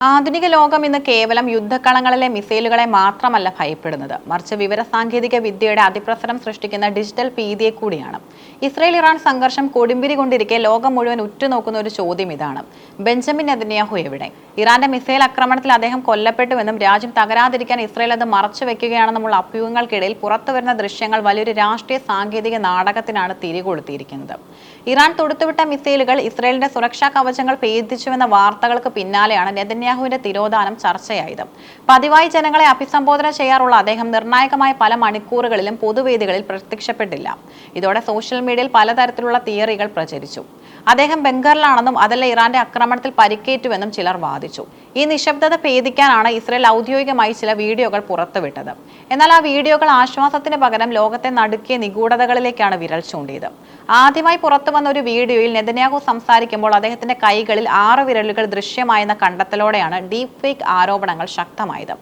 ആധുനിക ലോകം ഇന്ന് കേവലം യുദ്ധക്കളങ്ങളിലെ മിസൈലുകളെ മാത്രമല്ല ഭയപ്പെടുന്നത്, മറിച്ച് വിവരസാങ്കേതിക വിദ്യയുടെ അതിപ്രസരം സൃഷ്ടിക്കുന്ന ഡിജിറ്റൽ ഭീതിയെ കൂടിയാണ്. ഇസ്രയേൽ ഇറാൻ സംഘർഷം കൊടുമ്പിരി കൊണ്ടിരിക്കെ ലോകം മുഴുവൻ ഉറ്റുനോക്കുന്ന ഒരു ചോദ്യം ഇതാണ്: ബെഞ്ചമിൻ നെതന്യാഹു എവിടെ? ഇറാന്റെ മിസൈൽ ആക്രമണത്തിൽ അദ്ദേഹം കൊല്ലപ്പെട്ടുവെന്നും രാജ്യം തകരാതിരിക്കാൻ ഇസ്രയേൽ അത് മറച്ചു വെക്കുകയാണെന്നുമുള്ള അഭ്യൂഹങ്ങൾക്കിടയിൽ പുറത്തുവരുന്ന ദൃശ്യങ്ങൾ വലിയൊരു രാഷ്ട്രീയ സാങ്കേതിക നാടകത്തിനാണ് തിരികൊളുത്തിയിരിക്കുന്നത്. ഇറാൻ തൊടുത്തുവിട്ട മിസൈലുകൾ ഇസ്രയേലിന്റെ സുരക്ഷാ കവചങ്ങൾ ഭേദിച്ചുവെന്ന വാർത്തകൾക്ക് പിന്നാലെയാണ് നെതന്യാഹുവിന്റെ തിരോധാനം ചർച്ചയായത്. പതിവായി ജനങ്ങളെ അഭിസംബോധന ചെയ്യാറുള്ള അദ്ദേഹം നിർണായകമായ പല മണിക്കൂറുകളിലും പൊതുവേദികളിൽ പ്രത്യക്ഷപ്പെട്ടില്ല. ഇതോടെ സോഷ്യൽ മീഡിയയിൽ പലതരത്തിലുള്ള തിയറികൾ പ്രചരിച്ചു. അദ്ദേഹം ബംഗറിലാണെന്നും അതല്ല ഇറാന്റെ ആക്രമണത്തിൽ പരിക്കേറ്റുവെന്നും ചിലർ വാദിച്ചു. ഈ നിശബ്ദത ഭേദിക്കാനാണ് ഇസ്രയേൽ ഔദ്യോഗികമായി ചില വീഡിയോകൾ പുറത്തുവിട്ടത്. എന്നാൽ ആ വീഡിയോകൾ ആശ്വാസത്തിന് പകരം ലോകത്തെ നടുക്കിയ നിഗൂഢതകളിലേക്കാണ് വിരൽ ചൂണ്ടിയത്. ആദ്യമായി പുറത്തുവന്ന ഒരു വീഡിയോയിൽ നെതന്യാഹു സംസാരിക്കുമ്പോൾ അദ്ദേഹത്തിന്റെ കൈകളിൽ 6 വിരലുകൾ ദൃശ്യമായെന്ന കണ്ടെത്തലോടെയാണ് ഡീപ് ഫേക്ക് ആരോപണങ്ങൾ ശക്തമായത്.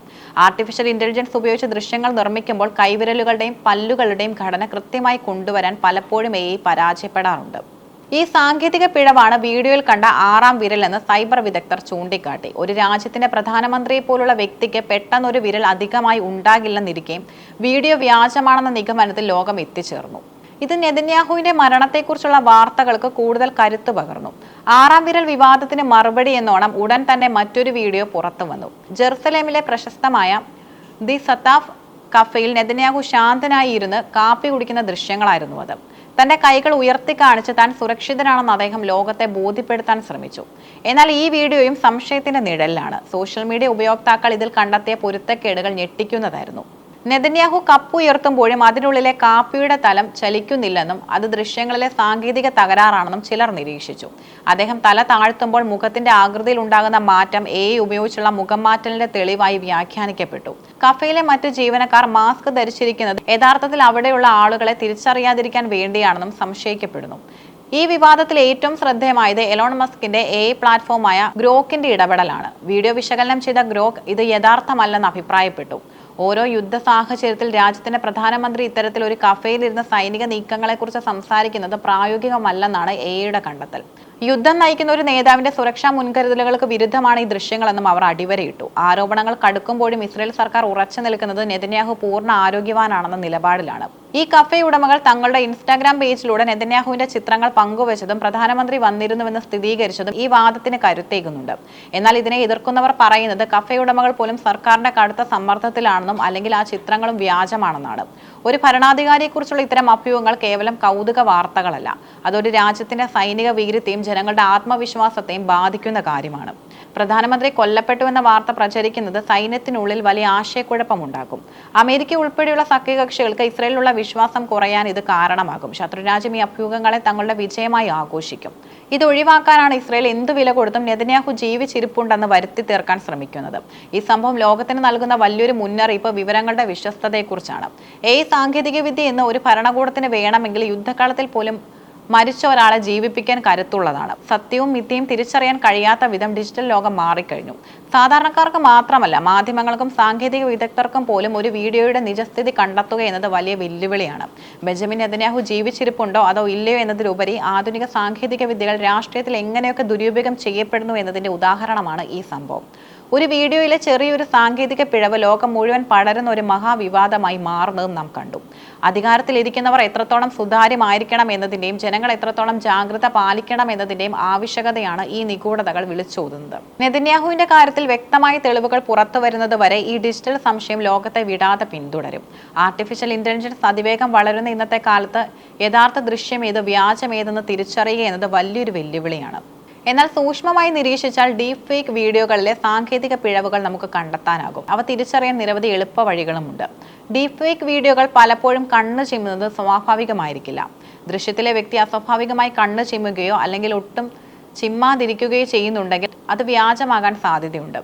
ആർട്ടിഫിഷ്യൽ ഇന്റലിജൻസ് ഉപയോഗിച്ച് ദൃശ്യങ്ങൾ നിർമ്മിക്കുമ്പോൾ കൈവിരലുകളുടെയും പല്ലുകളുടെയും ഘടന കൃത്യമായി കൊണ്ടുവരാൻ പലപ്പോഴും AI പരാജയപ്പെടാറുണ്ട്. ഈ സാങ്കേതിക പിഴവാണ് വീഡിയോയിൽ കണ്ട 6ാം വിരലെന്ന് സൈബർ വിദഗ്ധർ ചൂണ്ടിക്കാട്ടി. ഒരു രാജ്യത്തിന്റെ പ്രധാനമന്ത്രിയെ പോലുള്ള വ്യക്തിക്ക് പെട്ടെന്നൊരു വിരൽ അധികമായി ഉണ്ടാകില്ലെന്നിരിക്കെ വീഡിയോ വ്യാജമാണെന്ന നിഗമനത്തിൽ ലോകം എത്തിച്ചേർന്നു. ഇത് നെതന്യാഹുവിന്റെ മരണത്തെക്കുറിച്ചുള്ള വാർത്തകൾക്ക് കൂടുതൽ കരുത്തു പകർന്നു. 6ാം വിരൽ വിവാദത്തിന് മറുപടി എന്നോണം ഉടൻ തന്നെ മറ്റൊരു വീഡിയോ പുറത്തു വന്നു. ജെറുസലേമിലെ പ്രശസ്തമായ ദി സത്താഫ് കഫയിൽ നെതന്യാഹു ശാന്തനായി ഇരുന്ന് കാപ്പി കുടിക്കുന്ന ദൃശ്യങ്ങളായിരുന്നു അത്. തന്റെ കൈകൾ ഉയർത്തി കാണിച്ച് താൻ സുരക്ഷിതനാണെന്ന് അദ്ദേഹം ലോകത്തെ ബോധ്യപ്പെടുത്താൻ ശ്രമിച്ചു. എന്നാൽ ഈ വീഡിയോയും സംശയത്തിന്റെ നിഴലിലാണ്. സോഷ്യൽ മീഡിയ ഉപയോക്താക്കൾ ഇതിൽ കണ്ടെത്തിയ പൊരുത്തക്കേടുകൾ ഞെട്ടിക്കുന്നതായിരുന്നു. നെതന്യാഹു കപ്പ് ഉയർത്തുമ്പോഴും അതിനുള്ളിലെ കാപ്പിയുടെ തലം ചലിക്കുന്നില്ലെന്നും അത് ദൃശ്യങ്ങളിലെ സാങ്കേതിക തകരാറാണെന്നും ചിലർ നിരീക്ഷിച്ചു. അദ്ദേഹം തല താഴ്ത്തുമ്പോൾ മുഖത്തിന്റെ ആകൃതിയിൽ ഉണ്ടാകുന്ന മാറ്റം AI ഉപയോഗിച്ചുള്ള മുഖം മാറ്റലിന്റെ തെളിവായി വ്യാഖ്യാനിക്കപ്പെട്ടു. കഫയിലെ മറ്റു ജീവനക്കാർ മാസ്ക് ധരിച്ചിരിക്കുന്നത് യഥാർത്ഥത്തിൽ അവിടെയുള്ള ആളുകളെ തിരിച്ചറിയാതിരിക്കാൻ വേണ്ടിയാണെന്നും സംശയിക്കപ്പെടുന്നു. ഈ വിവാദത്തിൽ ഏറ്റവും ശ്രദ്ധേയമായത് എലോൺ മസ്കിന്റെ AI പ്ലാറ്റ്ഫോമായ ഗ്രോക്കിന്റെ ഇടപെടലാണ്. വീഡിയോ വിശകലനം ചെയ്ത ഗ്രോക്ക് ഇത് യഥാർത്ഥമല്ലെന്ന് അഭിപ്രായപ്പെട്ടു. ഓരോ യുദ്ധ സാഹചര്യത്തിൽ രാജ്യത്തിന്റെ പ്രധാനമന്ത്രി ഇത്തരത്തിൽ ഒരു കഫേയിലിരുന്ന സൈനിക നീക്കങ്ങളെക്കുറിച്ച് സംസാരിക്കുന്നത് പ്രായോഗികമല്ലെന്നാണ് AIയുടെ കണ്ടെത്തൽ. യുദ്ധം നയിക്കുന്ന ഒരു നേതാവിന്റെ സുരക്ഷാ മുൻകരുതലുകൾക്ക് വിരുദ്ധമാണ് ഈ ദൃശ്യങ്ങളെന്നും അവർ അടിവരയിട്ടു. ആരോപണങ്ങൾ കടുക്കുമ്പോഴും ഇസ്രയേൽ സർക്കാർ ഉറച്ചു നിൽക്കുന്നത് നെതന്യാഹു പൂർണ്ണ ആരോഗ്യവാനാണെന്ന നിലപാടിലാണ്. ഈ കഫേ ഉടമകൾ തങ്ങളുടെ ഇൻസ്റ്റാഗ്രാം പേജിലൂടെ നെതന്യാഹുവിന്റെ ചിത്രങ്ങൾ പങ്കുവച്ചതും പ്രധാനമന്ത്രി വന്നിരുന്നുവെന്ന് സ്ഥിരീകരിച്ചതും ഈ വാദത്തിന് കരുത്തേകുന്നുണ്ട്. എന്നാൽ ഇതിനെ എതിർക്കുന്നവർ പറയുന്നത് കഫേ ഉടമകൾ പോലും സർക്കാരിന്റെ കടുത്ത സമ്മർദ്ദത്തിലാണെന്നും അല്ലെങ്കിൽ ആ ചിത്രങ്ങളും വ്യാജമാണെന്നാണ്. ഒരു ഭരണാധികാരിയെക്കുറിച്ചുള്ള ഇത്തരം അഭ്യൂഹങ്ങൾ കേവലം കൗതുക വാർത്തകളല്ല, അതൊരു രാജ്യത്തിന്റെ സൈനിക വീര്യത്തെയും ജനങ്ങളുടെ ആത്മവിശ്വാസത്തെയും ബാധിക്കുന്ന കാര്യമാണ്. പ്രധാനമന്ത്രി കൊല്ലപ്പെട്ടുവെന്ന വാർത്ത പ്രചരിക്കുന്നത് സൈന്യത്തിനുള്ളിൽ വലിയ ആശയക്കുഴപ്പമുണ്ടാക്കും. അമേരിക്ക ഉൾപ്പെടെയുള്ള സഖ്യകക്ഷികൾക്ക് ഇസ്രയേലിലുള്ള വിശ്വാസം കുറയാൻ ഇത് കാരണമാകും. ശത്രുരാജ്യം ഈ അഭ്യൂഹങ്ങളെ തങ്ങളുടെ വിജയമായി ആഘോഷിക്കും. ഇത് ഒഴിവാക്കാനാണ് ഇസ്രയേൽ എന്തു വില കൊടുത്തും നെതന്യാഹു ജീവിച്ചിരിപ്പുണ്ടെന്ന് വരുത്തി തീർക്കാൻ ശ്രമിക്കുന്നത്. ഈ സംഭവം ലോകത്തിന് നൽകുന്ന വലിയൊരു മുന്നറിയിപ്പ് വിവരങ്ങളുടെ വിശ്വസ്തതയെക്കുറിച്ചാണ്. സാങ്കേതികവിദ്യ എന്ന് ഒരു ഭരണകൂടത്തിന് വേണമെങ്കിൽ യുദ്ധകാലത്തിൽ പോലും മരിച്ച ഒരാളെ ജീവിപ്പിക്കാൻ കരുത്തുള്ളതാണ്. സത്യവും മിഥ്യയും തിരിച്ചറിയാൻ കഴിയാത്ത വിധം ഡിജിറ്റൽ ലോകം മാറിക്കഴിഞ്ഞു. സാധാരണക്കാർക്ക് മാത്രമല്ല, മാധ്യമങ്ങൾക്കും സാങ്കേതിക വിദഗ്ധർക്കും പോലും ഒരു വീഡിയോയുടെ നിജസ്ഥിതി കണ്ടെത്തുക എന്നത് വലിയ വെല്ലുവിളിയാണ്. ബെഞ്ചമിൻ നെതന്യാഹു ജീവിച്ചിരിപ്പുണ്ടോ അതോ ഇല്ലയോ എന്നതിലുപരി ആധുനിക സാങ്കേതിക വിദ്യകൾ രാഷ്ട്രീയത്തിൽ എങ്ങനെയൊക്കെ ദുരുപയോഗം ചെയ്യപ്പെടുന്നു എന്നതിന്റെ ഉദാഹരണമാണ് ഈ സംഭവം. ഒരു വീഡിയോയിലെ ചെറിയൊരു സാങ്കേതിക പിഴവ് ലോകം മുഴുവൻ പടരുന്ന ഒരു മഹാവിവാദമായി മാറുന്നതും നാം കണ്ടു. അധികാരത്തിലിരിക്കുന്നവർ എത്രത്തോളം സുതാര്യമായിരിക്കണം എന്നതിന്റെയും ജനങ്ങൾ എത്രത്തോളം ജാഗ്രത പാലിക്കണം എന്നതിന്റെയും ആവശ്യകതയാണ് ഈ നിഗൂഢതകൾ വിളിച്ചോതുന്നത്. നെതന്യാഹുവിന്റെ കാര്യത്തിൽ വ്യക്തമായ തെളിവുകൾ പുറത്തുവരുന്നത് വരെ ഈ ഡിജിറ്റൽ സംശയം ലോകത്തെ വിടാതെ പിന്തുടരും. ആർട്ടിഫിഷ്യൽ ഇന്റലിജൻസ് അതിവേഗം വളരുന്ന ഇന്നത്തെ കാലത്ത് യഥാർത്ഥ ദൃശ്യം ഏത് വ്യാജമേതെന്ന് തിരിച്ചറിയുക എന്നത് വലിയൊരു വെല്ലുവിളിയാണ്. എന്നാൽ സൂക്ഷ്മമായി നിരീക്ഷിച്ചാൽ ഡീപ് ഫേക്ക് വീഡിയോകളിലെ സാങ്കേതിക പിഴവുകൾ നമുക്ക് കണ്ടെത്താനാകും. അവ തിരിച്ചറിയാൻ നിരവധി എളുപ്പ വഴികളുമുണ്ട്. ഡീപ് ഫേക്ക് വീഡിയോകൾ പലപ്പോഴും കണ്ണ് ചിമ്മുന്നത് സ്വാഭാവികമായിരിക്കില്ല. ദൃശ്യത്തിലെ വ്യക്തി അസ്വാഭാവികമായി കണ്ണ് ചിമ്മുകയോ അല്ലെങ്കിൽ ഒട്ടും ചിമ്മാതിരിക്കുകയോ ചെയ്യുന്നുണ്ടെങ്കിൽ അത് വ്യാജമാകാൻ സാധ്യതയുണ്ട്.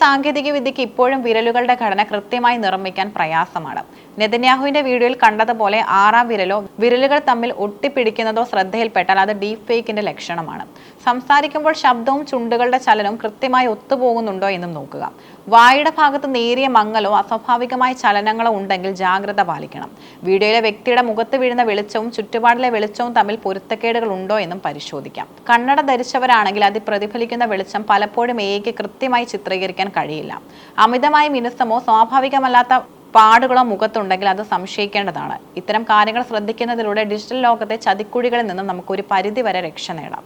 സാങ്കേതിക വിദ്യക്ക് ഇപ്പോഴും വിരലുകളുടെ ഘടന കൃത്യമായി നിർമ്മിക്കാൻ പ്രയാസമാണ്. നെതന്യാഹുവിന്റെ വീഡിയോയിൽ കണ്ടതുപോലെ 6ാം വിരലോ വിരലുകൾ തമ്മിൽ ഒട്ടിപ്പിടിക്കുന്നതോ ശ്രദ്ധയിൽപ്പെട്ടാൽ അത് ഡീപ് ഫേക്കിന്റെ ലക്ഷണമാണ്. സംസാരിക്കുമ്പോൾ ശബ്ദവും ചുണ്ടുകളുടെ ചലനവും കൃത്യമായി ഒത്തുപോകുന്നുണ്ടോ എന്നും നോക്കുക. വായുടെ ഭാഗത്ത് നേരിയ മങ്ങലോ അസ്വാഭാവികമായ ചലനങ്ങളോ ഉണ്ടെങ്കിൽ ജാഗ്രത പാലിക്കണം. വീഡിയോയിലെ വ്യക്തിയുടെ മുഖത്ത് വീഴുന്ന വെളിച്ചവും ചുറ്റുപാടിലെ വെളിച്ചവും തമ്മിൽ പൊരുത്തക്കേടുകൾ ഉണ്ടോ എന്നും പരിശോധിക്കാം. കണ്ണട ധരിച്ചവരാണെങ്കിൽ അതിൽ പ്രതിഫലിക്കുന്ന വെളിച്ചം പലപ്പോഴും എയ്ക്ക് കൃത്യമായി ചിത്രീകരിക്കാൻ കഴിയില്ല. അമിതമായ മിനുസമോ സ്വാഭാവികമല്ലാത്ത പാടുകളോ മുഖത്തുണ്ടെങ്കിൽ അത് സംശയിക്കേണ്ടതാണ്. ഇത്തരം കാര്യങ്ങൾ ശ്രദ്ധിക്കുന്നതിലൂടെ ഡിജിറ്റൽ ലോകത്തെ ചതിക്കുഴികളിൽ നിന്നും നമുക്ക് ഒരു പരിധിവരെ രക്ഷ നേടാം.